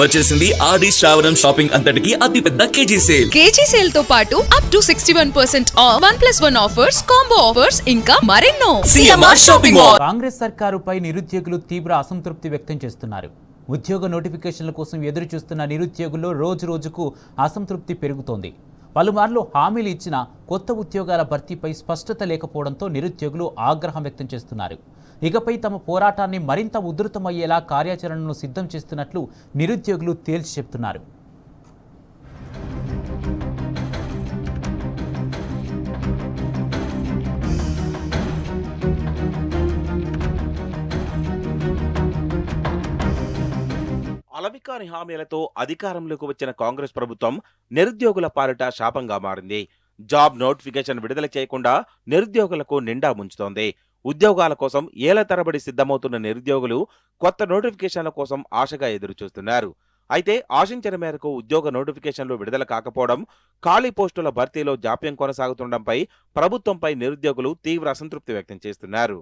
వచ్చేసింది ఆది శ్రావణం షాపింగ్ అంతటికి అతిపెద్ద కేజీ సేల్ తో పాటు up to 61% off 1+1 offers, combo offers ఇంకా మరెన్నో. CMR shopping mall. కాంగ్రెస్ సర్కారుపై నిరుద్యోగులు తీవ్ర అసంతృప్తి వ్యక్తం చేస్తున్నారు. ఉద్యోగ నోటిఫికేషన్ల కోసం ఎదురు చూస్తున్న నిరుద్యోగుల్లో రోజు రోజుకు అసంతృప్తి పెరుగుతోంది. పలుమార్లు హామీలు ఇచ్చిన కొత్త ఉద్యోగాల భర్తీపై స్పష్టత లేకపోవడంతో నిరుద్యోగులు ఆగ్రహం వ్యక్తం చేస్తున్నారు. ఇకపై తమ పోరాటాన్ని మరింత ఉధృతమయ్యేలా కార్యాచరణను సిద్ధం చేస్తున్నట్లు నిరుద్యోగులు తేల్చి చెప్తున్నారు. అలవికాని హామీలతో అధికారంలోకి వచ్చిన కాంగ్రెస్ ప్రభుత్వం నిరుద్యోగుల పాలిట శాపంగా మారింది. జాబ్ నోటిఫికేషన్ విడుదల చేయకుండా నిరుద్యోగులకు నిండా ముంచుతోంది. ఉద్యోగాల కోసం ఏళ్ల తరబడి సిద్ధమవుతున్న నిరుద్యోగులు కొత్త నోటిఫికేషన్ల కోసం ఆశగా ఎదురుచూస్తున్నారు. అయితే ఆశించిన మేరకు ఉద్యోగ నోటిఫికేషన్లు విడుదల కాకపోవడం, ఖాళీ పోస్టుల భర్తీలో జాప్యం కొనసాగుతుండటంపై ప్రభుత్వంపై నిరుద్యోగులు తీవ్ర అసంతృప్తి వ్యక్తం చేస్తున్నారు.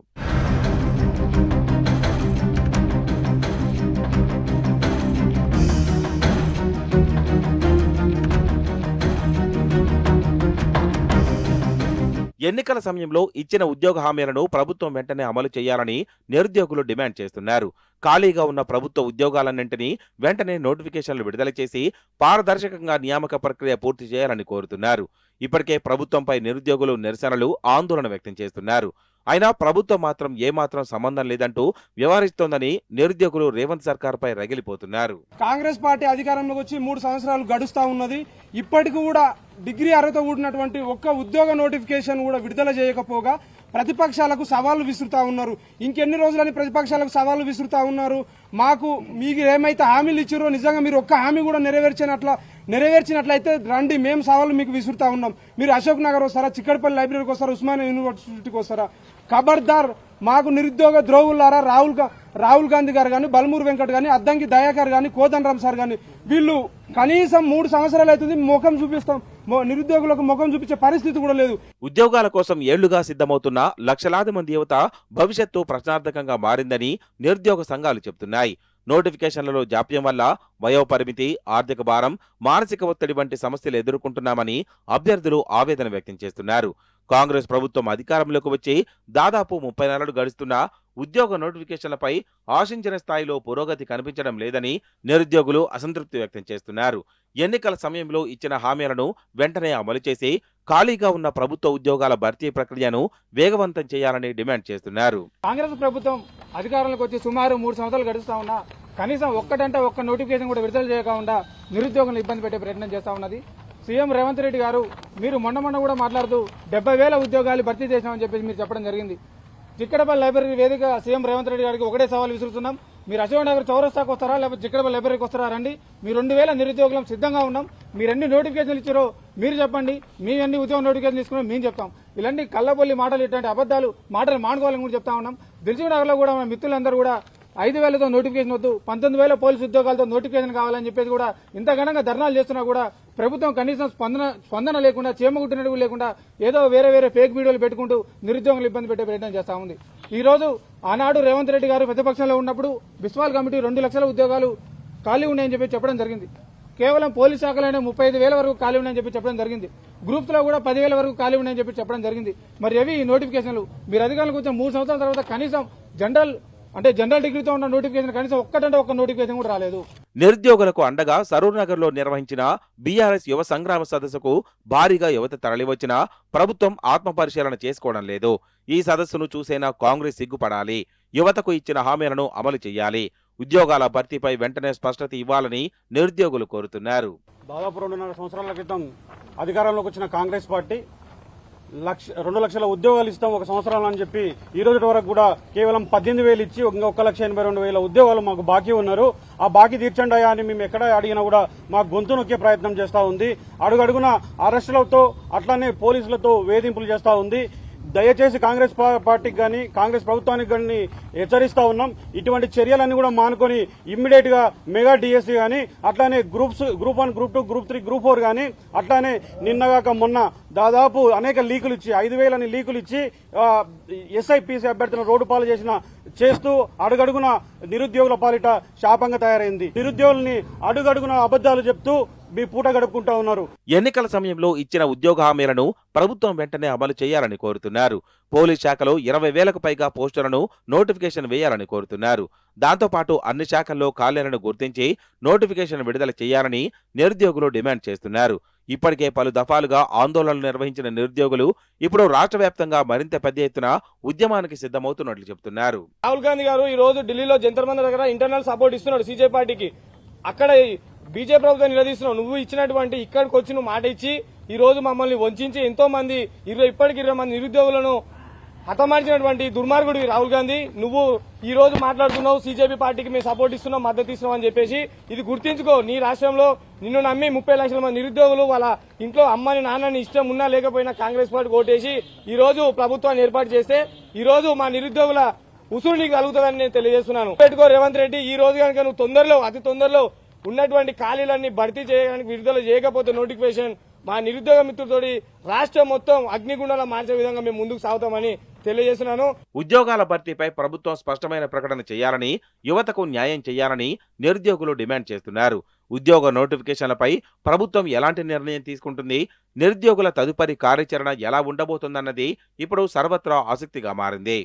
ఎన్నికల సమయంలో ఇచ్చిన ఉద్యోగ హామీలను ప్రభుత్వం వెంటనే అమలు చేయాలని నిరుద్యోగులు డిమాండ్ చేస్తున్నారు. ఖాళీగా ఉన్న ప్రభుత్వ ఉద్యోగాలన్నింటినీ వెంటనే నోటిఫికేషన్లు విడుదల చేసి పారదర్శకంగా నియామక ప్రక్రియ పూర్తి చేయాలని కోరుతున్నారు. ఇప్పటికే ప్రభుత్వంపై నిరుద్యోగులు నిరసనలు, ఆందోళన వ్యక్తం చేస్తున్నారు. అయినా ప్రభుత్వం మాత్రం ఏమాత్రం సంబంధం లేదంటూ వ్యవహరిస్తోందని నిరుద్యోగులు రేవంత్ సర్కార్పై రగిలిపోతున్నారు. కాంగ్రెస్ పార్టీ అధికారంలోకి వచ్చి 3 సంవత్సరాలు గడుస్తా ఉన్నది. ఇప్పటికి కూడా డిగ్రీ అర్హత కూడినటువంటి ఒక్క ఉద్యోగ నోటిఫికేషన్ కూడా విడుదల చేయకపోగా ప్రతిపక్షాలకు సవాళ్లు విసురుతా ఉన్నారు. ఇంకెన్ని రోజులని ప్రతిపక్షాలకు సవాళ్లు విసురుతా ఉన్నారు? మీకు ఏమైతే హామీలు ఇచ్చారో నిజంగా మీరు ఒక్క హామీ కూడా నెరవేర్చినట్లయితే రండి, మేము సవాళ్లు మీకు విసురుతా ఉన్నాం. మీరు అశోక్ నగర్ వస్తారా, చిక్కడపల్లి లైబ్రరీకి వస్తారా, ఉస్మానియా యూనివర్సిటీకి వస్తారా? ఖబర్దార్, మాకు నిరుద్యోగ ద్రోవులారా రాహుల్ గాంధీ గారు గాని, బల్మూరు వెంకట్ గాని, అద్దంకి దయాకర్ గాని, కోదండరామ్ సార్ గాని, వీళ్ళు కనీసం 3 సంవత్సరాలు అవుతుంది ముఖం చూపిస్తాం, నిరుద్యోగులకు ముఖం చూపించే పరిస్థితి కూడా లేదు. ఉద్యోగాల కోసం ఏళ్లుగా సిద్ధమవుతున్న లక్షలాది మంది యువత భవిష్యత్తు ప్రశ్నార్థకంగా మారిందని నిరుద్యోగ సంఘాలు చెబుతున్నాయి. నోటిఫికేషన్లలో జాప్యం వల్ల వయోపరిమితి, ఆర్థిక భారం, మానసిక ఒత్తిడి వంటి సమస్యలు ఎదుర్కొంటున్నామని అభ్యర్థులు ఆవేదన వ్యక్తం చేస్తున్నారు. కాంగ్రెస్ ప్రభుత్వం అధికారంలోకి వచ్చి దాదాపు 30 నెలలు గడుస్తున్నా ఉద్యోగ నోటిఫికేషన్లపై ఆశించిన స్థాయిలో పురోగతి కనిపించడం లేదని నిరుద్యోగులు అసంతృప్తి వ్యక్తం చేస్తున్నారు. ఎన్నికల సమయంలో ఇచ్చిన హామీలను వెంటనే అమలు చేసి ఖాళీగా ఉన్న ప్రభుత్వ ఉద్యోగాల భర్తీ ప్రక్రియను వేగవంతం చేయాలని డిమాండ్ చేస్తున్నారు. కాంగ్రెస్ ప్రభుత్వం అధికారంలోకి వచ్చి సుమారు 3 సంవత్సరాలు గడుస్తా ఉన్నా కనీసం ఒక్క నోటిఫికేషన్ కూడా విడుదల చేయకుండా నిరుద్యోగులను ఇబ్బంది పెట్టే ప్రయత్నం చేస్తా ఉన్నది. సీఎం రేవంత్ రెడ్డి గారు మీరు మొన్న కూడా మాట్లాడుతూ 70,000 ఉద్యోగాలు భర్తీ చేశామని చెప్పేసి మీరు చెప్పడం జరిగింది. చిక్కడపల్లి లైబ్రరీ వేదిక సీఎం రేవంత్ రెడ్డి గారికి ఒకటే సవాల్ విసురుతున్నాం. మీరు అశోక్ నగర్ చౌరస్తాకు వస్తారా, లేకపోతే చిక్కడపల్లి లైబ్రరీకి వస్తారా? రండి, మీ 2,000 నిరుద్యోగులం సిద్ధంగా ఉన్నాం. మీరు ఎన్ని నోటిఫికేషన్లు ఇచ్చారో మీరు చెప్పండి, మీ అన్ని ఉద్యోగ నోటిఫికేషన్ తీసుకున్నాం మేము చెప్తాం. ఇలాంటి కళ్ళబొల్లి మాటలు, ఇట్లాంటి మాటలు మానుకోవాలని కూడా చెప్తా ఉన్నాం. దిల్సుఖ్ నగర్ లో కూడా మన మిత్రులందరూ కూడా 5,000తో నోటిఫికేషన్ వద్దు, 19,000 పోలీసు ఉద్యోగాలతో నోటిఫికేషన్ కావాలని చెప్పేసి కూడా ఇంత ఘనంగా ధర్నాలు చేస్తున్నా కూడా ప్రభుత్వం కనీసం స్పందన లేకుండా, చేమగుట్టినట్టు లేకుండా ఏదో వేరే ఫేక్ వీడియోలు పెట్టుకుంటూ నిరుద్యోగులు ఇబ్బంది పెట్టే ప్రయత్నం చేస్తా ఉంది. ఈ రోజు ఆనాడు రేవంత్ రెడ్డి గారు ప్రతిపక్షంలో ఉన్నప్పుడు బిస్వాల్ కమిటీ 2 లక్షల ఉద్యోగాలు ఖాళీ ఉన్నాయని చెప్పి చెప్పడం జరిగింది. కేవలం పోలీస్ శాఖలోనే 35,000 వరకు ఖాళీ ఉన్నాయని చెప్పి చెప్పడం జరిగింది. గ్రూప్స్ లో కూడా 10,000 వరకు ఖాళీ ఉన్నాయని చెప్పి చెప్పడం జరిగింది. మరి అవి నోటిఫికేషన్లు మీరు అధికారులకు వచ్చిన 3 సంవత్సరాల తర్వాత కనీసం జనరల్ డిగ్రీతో ఉన్న నోటిఫికేషన్ కనీసం ఒక్క నోటిఫికేషన్ కూడా రాలేదు. నిరుద్యోగులకు అండగా సరూర్ నగర్ లో నిర్వహించిన బీఆర్ఎస్ యువ సంగ్రామ సదస్సుకు భారీగా యువత తరలివచ్చినా ప్రభుత్వం ఆత్మపరిశీలన చేసుకోవడం లేదు. ఈ సదస్సును చూసేనా కాంగ్రెస్ సిగ్గుపడాలి. యువతకు ఇచ్చిన హామీలను అమలు చేయాలి. ఉద్యోగాల భర్తీపై వెంటనే స్పష్టత ఇవ్వాలని నిరుద్యోగులు కోరుతున్నారు. దాదాపు 2.5 సంవత్సరాల క్రితం అధికారంలోకి వచ్చిన కాంగ్రెస్ పార్టీ 2 లక్షల ఉద్యోగాలు ఇస్తాం 1 సంవత్సరం అని చెప్పి ఈ రోజు వరకు కూడా కేవలం 18,000 ఇచ్చి 1,82,000 ఉద్యోగాలు మాకు బాకీ ఉన్నారు. ఆ బాకీ తీర్చండి అని మేము ఎక్కడ అడిగినా కూడా మాకు గొంతు నొక్కే ప్రయత్నం చేస్తా ఉంది. అడుగడుగున అరెస్టులతో అట్లానే పోలీసులతో వేధింపులు చేస్తా ఉంది. దయచేసి కాంగ్రెస్ పార్టీకి కానీ కాంగ్రెస్ ప్రభుత్వానికి కానీ హెచ్చరిస్తా ఉన్నాం. ఇటువంటి చర్యలన్నీ కూడా మానుకొని ఇమ్మీడియట్ గా మెగా డిఎస్సీ కానీ అట్లానే గ్రూప్ 1, గ్రూప్ 2, గ్రూప్ 3, గ్రూప్ 4 కానీ అట్లానే నిన్నగాక మొన్న దాదాపు అనేక లీకులు ఇచ్చి 5,000 లీకులు ఇచ్చి ఎస్ఐపిసి అభ్యర్థులను రోడ్డు పాలు చేస్తూ అడుగడుగున నిరుద్యోగుల పాలిట శాపంగా తయారైంది. నిరుద్యోగుల్ని అడుగడుగున అబద్దాలు చెప్తూ మీ పూట గడుపుకుంటా ఉన్నారు. ఎన్నికల సమయంలో ఇచ్చిన ఉద్యోగ హామీలను ప్రభుత్వం వెంటనే అమలు చేయాలని కోరుతున్నారు. పోలీస్ శాఖలో 20,000కు పైగా పోస్టులను నోటిఫికేషన్ వేయాలని కోరుతున్నారు. దాంతోపాటు అన్ని శాఖల్లో ఖాళీలను గుర్తించి నోటిఫికేషన్ విడుదల చేయాలని నిరుద్యోగులు డిమాండ్ చేస్తున్నారు. ఇప్పటికే పలు దఫాలుగా ఆందోళనలు నిర్వహించిన నిరుద్యోగులు ఇప్పుడు రాష్ట్ర వ్యాప్తంగా మరింత పెద్ద ఎత్తున ఉద్యమానికి సిద్ధమవుతున్నట్లు చెబుతున్నారు. రాహుల్ గాంధీ గారు ఈ రోజు ఢిల్లీలో జంతర్ మంతర్ దగ్గర ఇంటర్నల్ సపోర్ట్ ఇస్తున్నాడు సీజే పార్టీకి. అక్కడ బీజేపీ ప్రభుత్వం నిలదీస్తున్నావు. నువ్వు ఇచ్చినటువంటి ఇక్కడికి వచ్చి నువ్వు మాట ఇచ్చి ఈ రోజు మమ్మల్ని వంచి ఎంతో మంది ఇప్పటికి 20 మంది నిరుద్యోగులను హతమార్చినటువంటి దుర్మార్గుడు రాహుల్ గాంధీ. నువ్వు ఈ రోజు మాట్లాడుతున్నావు సీజేపీ పార్టీకి మేము సపోర్ట్ ఇస్తున్నాం, మద్దతు ఇస్తున్నాం అని చెప్పేసి. ఇది గుర్తించుకో. నీ రాష్ట్రంలో నిన్ను నమ్మి 30 లక్షల మంది నిరుద్యోగులు వాళ్ళ ఇంట్లో అమ్మని నాన్నని ఇష్టం ఉన్నా లేకపోయినా కాంగ్రెస్ పార్టీ ఓటేసి ఈ రోజు ప్రభుత్వాన్ని ఏర్పాటు చేస్తే ఈ రోజు మా నిరుద్యోగుల ఉసురు నీకు కలుగుతుందని నేను తెలియజేస్తున్నాను. పెట్టుకో రేవంత్ రెడ్డి. ఈ రోజు కనుక నువ్వు అతి తొందరలో ఉన్నటువంటి ఖాళీలన్నీ భర్తీ చేయడానికి విడుదల చేయకపోతే నోటిఫికేషన్ మా నిరుద్యోగ మిత్రులతోటి రాష్ట్రం మొత్తం అగ్నిగుండాల మార్చే విధంగా మేము ముందుకు సాగుతామని తెలియజేస్తున్నాను. ఉద్యోగాల భర్తీపై ప్రభుత్వం స్పష్టమైన ప్రకటన చేయాలని, యువతకు న్యాయం చేయాలని నిరుద్యోగులు డిమాండ్ చేస్తున్నారు. ఉద్యోగ నోటిఫికేషన్లపై ప్రభుత్వం ఎలాంటి నిర్ణయం తీసుకుంటుంది, నిరుద్యోగుల తదుపరి కార్యాచరణ ఎలా ఉండబోతుందన్నది ఇప్పుడు సర్వత్రా ఆసక్తిగా మారింది.